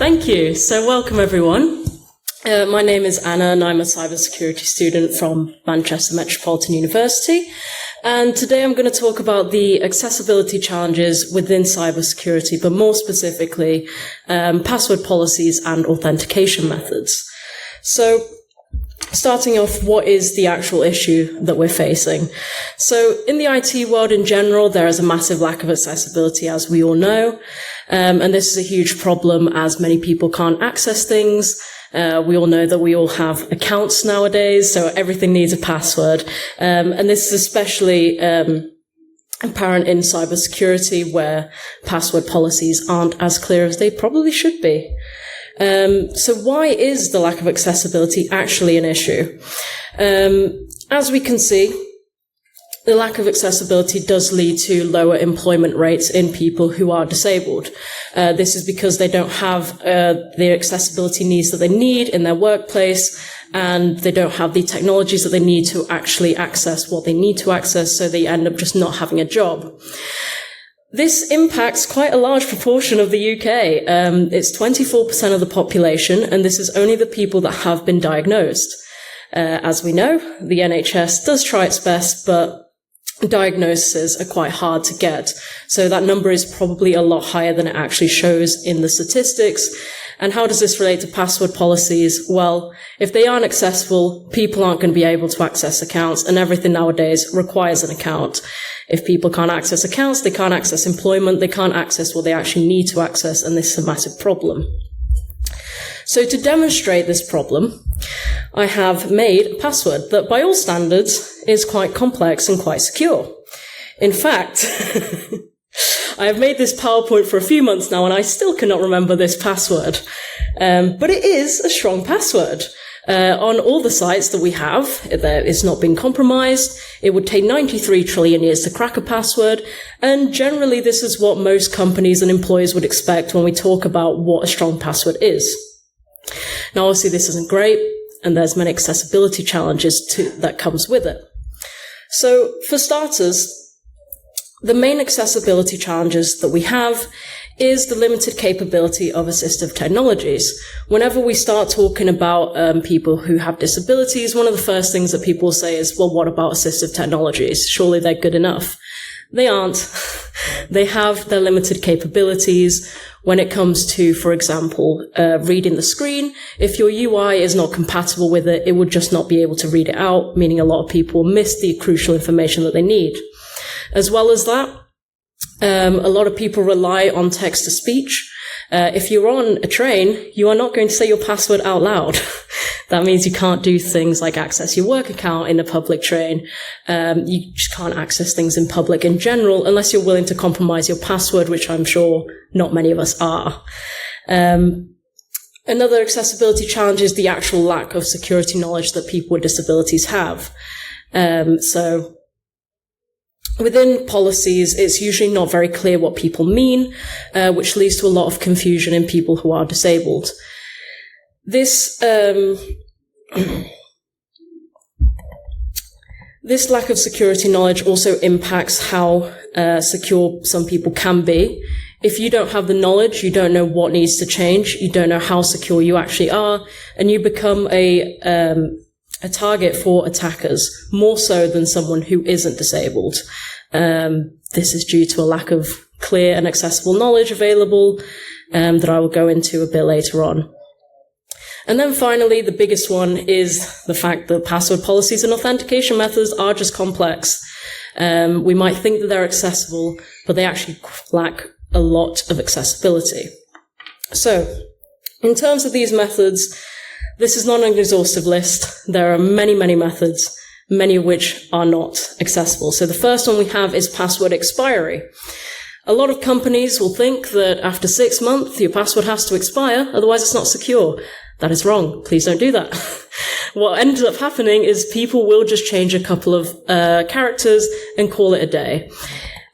Thank you. So welcome everyone. My name is Anna and I'm a cybersecurity student from Manchester Metropolitan University. And today I'm going to talk about the accessibility challenges within cybersecurity, but more specifically, password policies and authentication methods. So starting off, what is the actual issue that we're facing? So in the IT world in general, there is a massive lack of accessibility, as we all know. And this is a huge problem as many people can't access things. We all know that we all have accounts nowadays, so everything needs a password. And this is especially apparent in cybersecurity, where password policies aren't as clear as they probably should be. So why is the lack of accessibility actually an issue? As we can see, the lack of accessibility does lead to lower employment rates in people who are disabled. This is because they don't have the accessibility needs that they need in their workplace, and they don't have the technologies that they need to actually access what they need to access, so they end up just not having a job. This impacts quite a large proportion of the UK. It's 24% of the population, and this is only the people that have been diagnosed. As we know, the NHS does try its best, but diagnoses are quite hard to get. So that number is probably a lot higher than it actually shows in the statistics. And how does this relate to password policies? Well, if they aren't accessible, people aren't going to be able to access accounts, and everything nowadays requires an account. If people can't access accounts, they can't access employment, they can't access what they actually need to access, and this is a massive problem. So to demonstrate this problem, I have made a password that by all standards is quite complex and quite secure. In fact, I have made this PowerPoint for a few months now and I still cannot remember this password. But it is a strong password. On all the sites that we have, it's not been compromised. It would take 93 trillion years to crack a password. And generally, this is what most companies and employers would expect when we talk about what a strong password is. Now, obviously, this isn't great, and there's many accessibility challenges that comes with it. So, for starters, the main accessibility challenges that we have is the limited capability of assistive technologies. Whenever we start talking about people who have disabilities, one of the first things that people say is, well, what about assistive technologies? Surely they're good enough. They aren't. They have their limited capabilities when it comes to, for example, reading the screen. If your UI is not compatible with it, it would just not be able to read it out, meaning a lot of people miss the crucial information that they need. As well as that, a lot of people rely on text-to-speech. If you're on a train, you are not going to say your password out loud. That means you can't do things like access your work account in a public train. You just can't access things in public in general unless you're willing to compromise your password, which I'm sure not many of us are. Another accessibility challenge is the actual lack of security knowledge that people with disabilities have. So within policies, it's usually not very clear what people mean, which leads to a lot of confusion in people who are disabled. This lack of security knowledge also impacts how secure some people can be. If you don't have the knowledge, you don't know what needs to change, you don't know how secure you actually are, and you become a target for attackers, more so than someone who isn't disabled. This is due to a lack of clear and accessible knowledge available that I will go into a bit later on. And then finally, the biggest one is the fact that password policies and authentication methods are just complex. We might think that they're accessible, but they actually lack a lot of accessibility. So, in terms of these methods, this is not an exhaustive list. There are many, many methods, many of which are not accessible. So the first one we have is password expiry. A lot of companies will think that after 6 months, your password has to expire, otherwise it's not secure. That is wrong. Please don't do that. What ends up happening is people will just change a couple of characters and call it a day.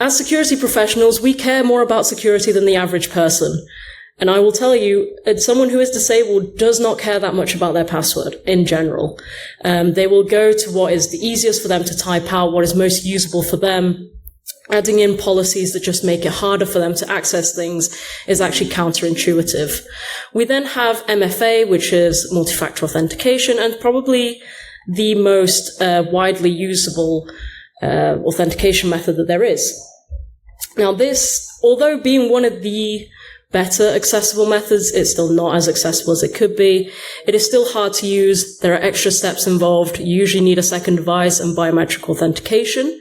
As security professionals, we care more about security than the average person. And I will tell you, someone who is disabled does not care that much about their password in general. They will go to what is the easiest for them to type out, what is most usable for them. adding in policies that just make it harder for them to access things is actually counterintuitive. We then have MFA, which is multi-factor authentication, and probably the most widely usable authentication method that there is. Now this, although being one of the better accessible methods, it's still not as accessible as it could be. It is still hard to use. There are extra steps involved. You usually need a second device and biometric authentication.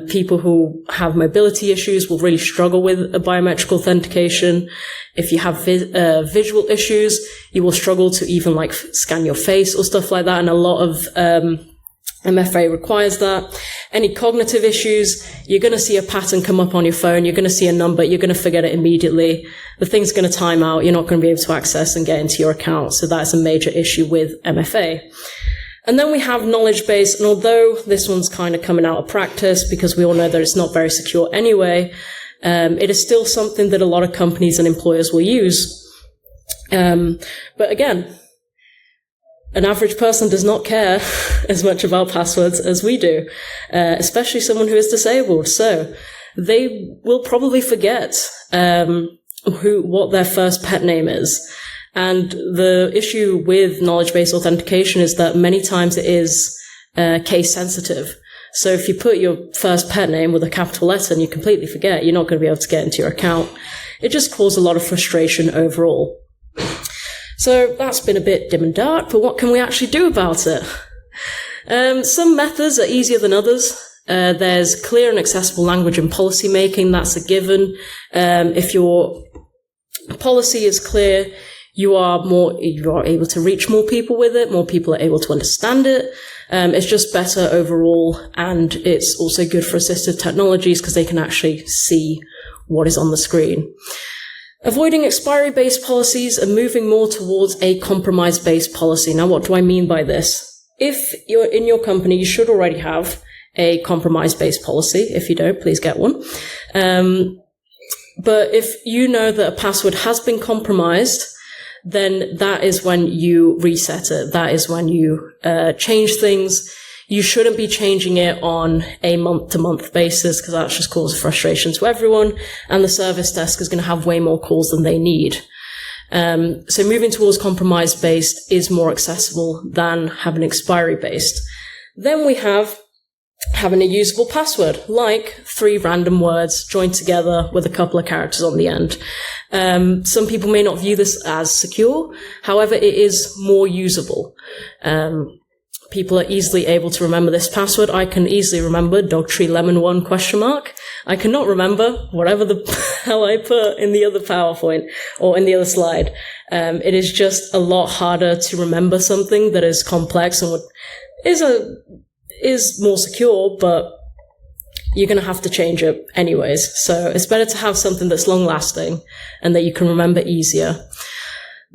People who have mobility issues will really struggle with a biometric authentication. If you have visual issues, you will struggle to even like scan your face or stuff like that. And a lot of MFA requires that. Any cognitive issues, you're going to see a pattern come up on your phone. You're going to see a number. You're going to forget it immediately. The thing's going to time out. You're not going to be able to access and get into your account. So that's a major issue with MFA. And then we have knowledge base, and although this one's kind of coming out of practice because we all know that it's not very secure anyway, it is still something that a lot of companies and employers will use. But again, an average person does not care as much about passwords as we do, especially someone who is disabled. So they will probably forget what their first pet name is. And the issue with knowledge-based authentication is that many times it is case sensitive. So if you put your first pet name with a capital letter and you completely forget, you're not going to be able to get into your account. It just caused a lot of frustration overall. So that's been a bit dim and dark, but what can we actually do about it? Some methods are easier than others. There's clear and accessible language in policy making. That's a given. If your policy is clear, you are able to reach more people with it. More people are able to understand it. It's just better overall. And it's also good for assistive technologies because they can actually see what is on the screen. Avoiding expiry-based policies and moving more towards a compromise-based policy. Now, what do I mean by this? If you're in your company, you should already have a compromise-based policy. If you don't, please get one. But if you know that a password has been compromised, then that is when you reset it. That is when you change things. You shouldn't be changing it on a month-to-month basis because that just causes frustration to everyone, and the service desk is going to have way more calls than they need. So moving towards compromise-based is more accessible than having expiry-based. Then we have having a usable password, like 3 random words joined together with a couple of characters on the end. Some people may not view this as secure. However, it is more usable. People are easily able to remember this password. I can easily remember dogtreelemon1 ? I cannot remember whatever the hell I put in the other PowerPoint or in the other slide. It is just a lot harder to remember something that is complex and is more secure, but you're going to have to change it anyways. So it's better to have something that's long lasting and that you can remember easier.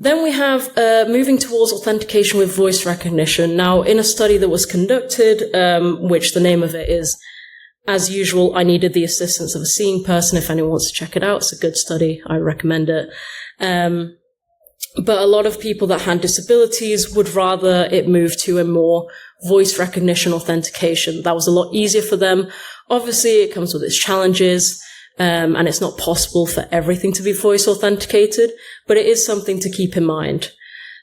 Then we have moving towards authentication with voice recognition. Now, in a study that was conducted, which the name of it is, as usual, I needed the assistance of a seeing person. If anyone wants to check it out, it's a good study. I recommend it. But a lot of people that had disabilities would rather it move to a more voice recognition authentication. That was a lot easier for them. Obviously, it comes with its challenges. And it's not possible for everything to be voice authenticated, but it is something to keep in mind.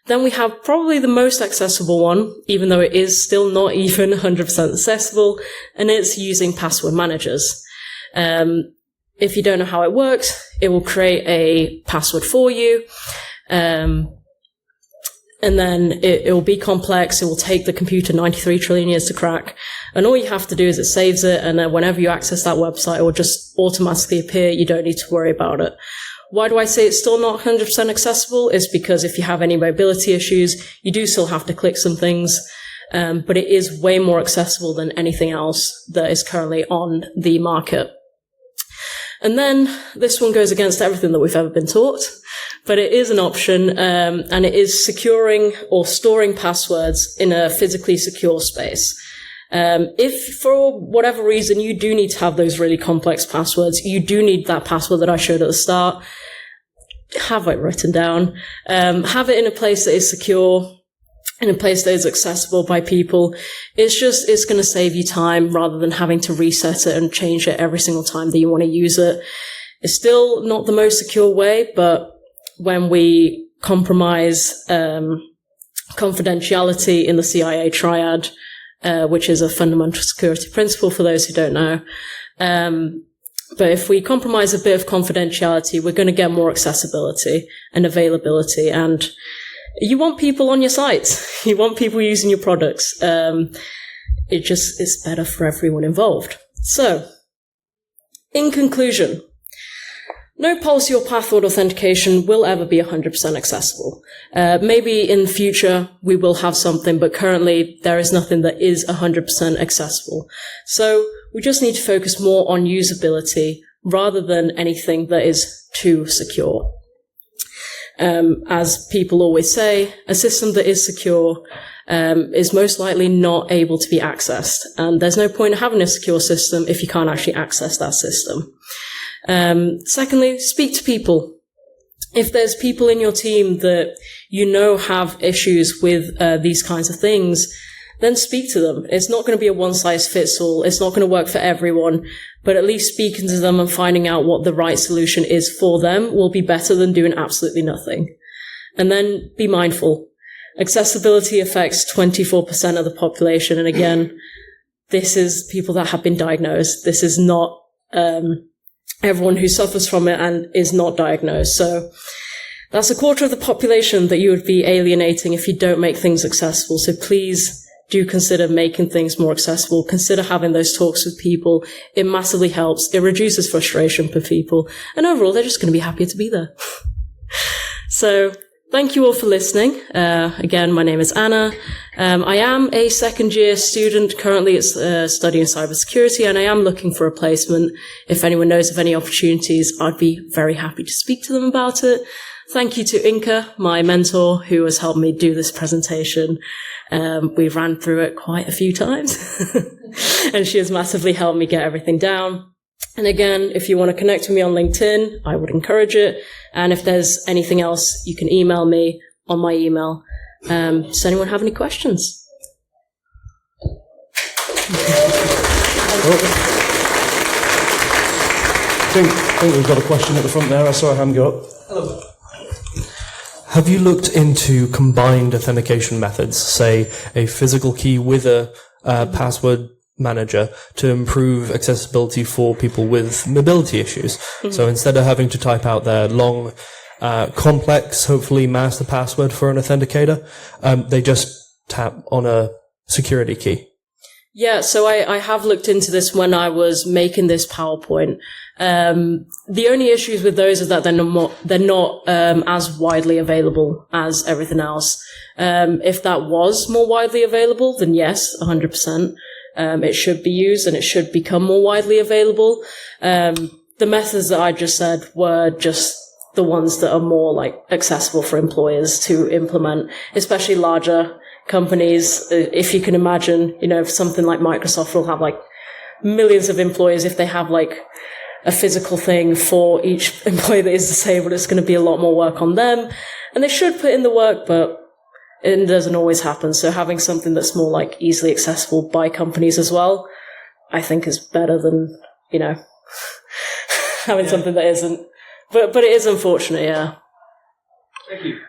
Then we have probably the most accessible one, even though it is still not even 100% accessible, and it's using password managers. If you don't know how it works, it will create a password for you. And then it will be complex. It will take the computer 93 trillion years to crack. And all you have to do is it saves it. And then whenever you access that website, it will just automatically appear. You don't need to worry about it. Why do I say it's still not 100% accessible? It's because if you have any mobility issues, you do still have to click some things. But it is way more accessible than anything else that is currently on the market. And then this one goes against everything that we've ever been taught, but it is an option, and it is securing or storing passwords in a physically secure space. If for whatever reason you do need to have those really complex passwords, you do need that password that I showed at the start, have it written down, have it in a place that is secure. in a place that is accessible by people. It's going to save you time rather than having to reset it and change it every single time that you want to use it. It's still not the most secure way, but when we compromise confidentiality in the CIA triad, which is a fundamental security principle for those who don't know, but if we compromise a bit of confidentiality, we're going to get more accessibility and availability, and you want people on your sites. You want people using your products. It's better for everyone involved. So, in conclusion, no policy or password authentication will ever be 100% accessible. Maybe in the future we will have something, but currently there is nothing that is 100% accessible. So we just need to focus more on usability rather than anything that is too secure. As people always say, a system that is secure is most likely not able to be accessed. And there's no point in having a secure system if you can't actually access that system. Secondly, speak to people. If there's people in your team that you know have issues with these kinds of things, then speak to them. It's not going to be a one-size-fits-all. It's not going to work for everyone, but at least speaking to them and finding out what the right solution is for them will be better than doing absolutely nothing. And then be mindful. Accessibility affects 24% of the population. And again, this is people that have been diagnosed. This is not everyone who suffers from it and is not diagnosed. So that's a quarter of the population that you would be alienating if you don't make things accessible. So please do consider making things more accessible. Consider having those talks with people. It massively helps. It reduces frustration for people. And overall, they're just going to be happier to be there. So thank you all for listening. Again, my name is Anna. I am a second-year student. Currently, it's studying cybersecurity, and I am looking for a placement. If anyone knows of any opportunities, I'd be very happy to speak to them about it. Thank you to Inka, my mentor, who has helped me do this presentation. We ran through it quite a few times, and she has massively helped me get everything down. And again, if you want to connect with me on LinkedIn, I would encourage it. And if there's anything else, you can email me on my email. Does anyone have any questions? I think we've got a question at the front there. I saw a hand go up. Hello. Have you looked into combined authentication methods, say a physical key with a password manager, to improve accessibility for people with mobility issues? Mm-hmm. So instead of having to type out their long, complex, hopefully master password for an authenticator, they just tap on a security key. Yeah, so I have looked into this when I was making this PowerPoint. The only issues with those is that they're not as widely available as everything else. If that was more widely available, then yes, 100%. It should be used and it should become more widely available. The methods that I just said were just the ones that are more like accessible for employers to implement, especially larger companies. If you can imagine, if something like Microsoft will have like millions of employees, if they have like a physical thing for each employee that is disabled, it's going to be a lot more work on them. And they should put in the work, but it doesn't always happen. So having something that's more like easily accessible by companies as well, I think is better than, having something that isn't. But it is unfortunate, yeah. Thank you.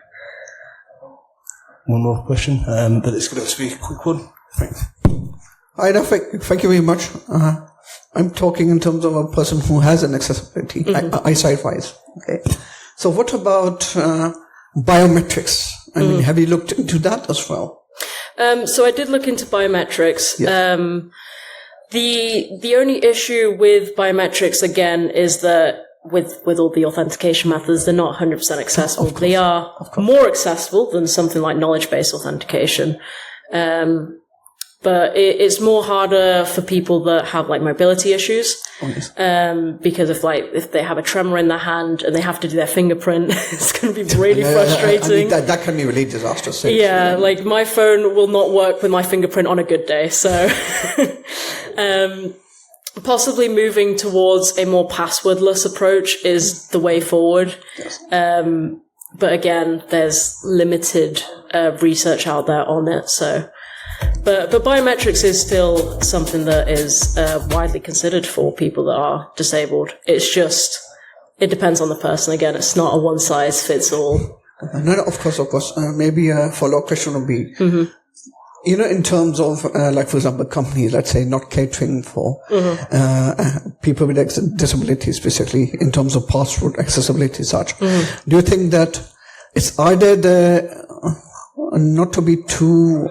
One more question, but it's going to be a quick one. Thanks. Hi, Rafik. Thank you very much. I'm talking in terms of a person who has an accessibility, eyesight-wise. Okay. So what about biometrics? I mean, have you looked into that as well? So I did look into biometrics. Yes. The only issue with biometrics, again, is that with all the authentication methods, they're not 100% accessible. They are more accessible than something like knowledge-based authentication. But it's more harder for people that have like mobility issues. Oh, yes. Because if they have a tremor in their hand and they have to do their fingerprint, it's going to be really frustrating. I mean, that can be really disastrous. Yeah, like my phone will not work with my fingerprint on a good day. So, possibly moving towards a more passwordless approach is the way forward. Yes. But again, there's limited research out there on it. So, but biometrics is still something that is widely considered for people that are disabled. It's just, it depends on the person. Again, it's not a one size fits all. No, of course. Maybe a follow-up question would be, in terms of, like, for example, companies, let's say, not catering for people with disabilities, specifically in terms of password accessibility, such. Do you think that it's either not to be too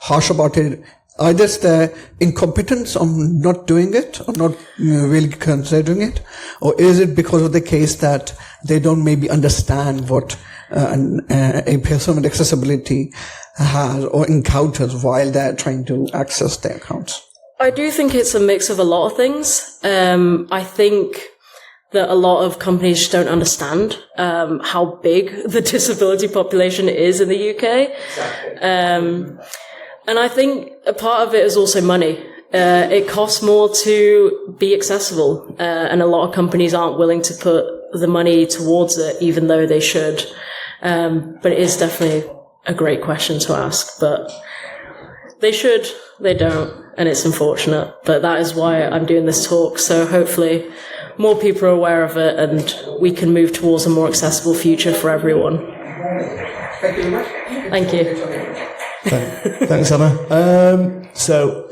harsh about it, either it's the incompetence of not doing it or not really considering it, or is it because of the case that they don't maybe understand what a person with accessibility has or encounters while they're trying to access their accounts? I do think it's a mix of a lot of things. I think that a lot of companies just don't understand how big the disability population is in the UK. Exactly. And I think a part of it is also money. It costs more to be accessible, and a lot of companies aren't willing to put the money towards it, even though they should. But it is definitely a great question to ask. But they should, they don't, and it's unfortunate. But that is why I'm doing this talk. So hopefully more people are aware of it, and we can move towards a more accessible future for everyone. Thank you very much. Thank you. Thanks, Anna. So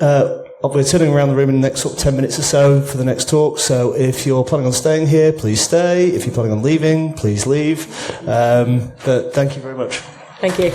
we're turning around the room in the next sort of 10 minutes or so for the next talk. So if you're planning on staying here, please stay. If you're planning on leaving, please leave. But thank you very much. Thank you.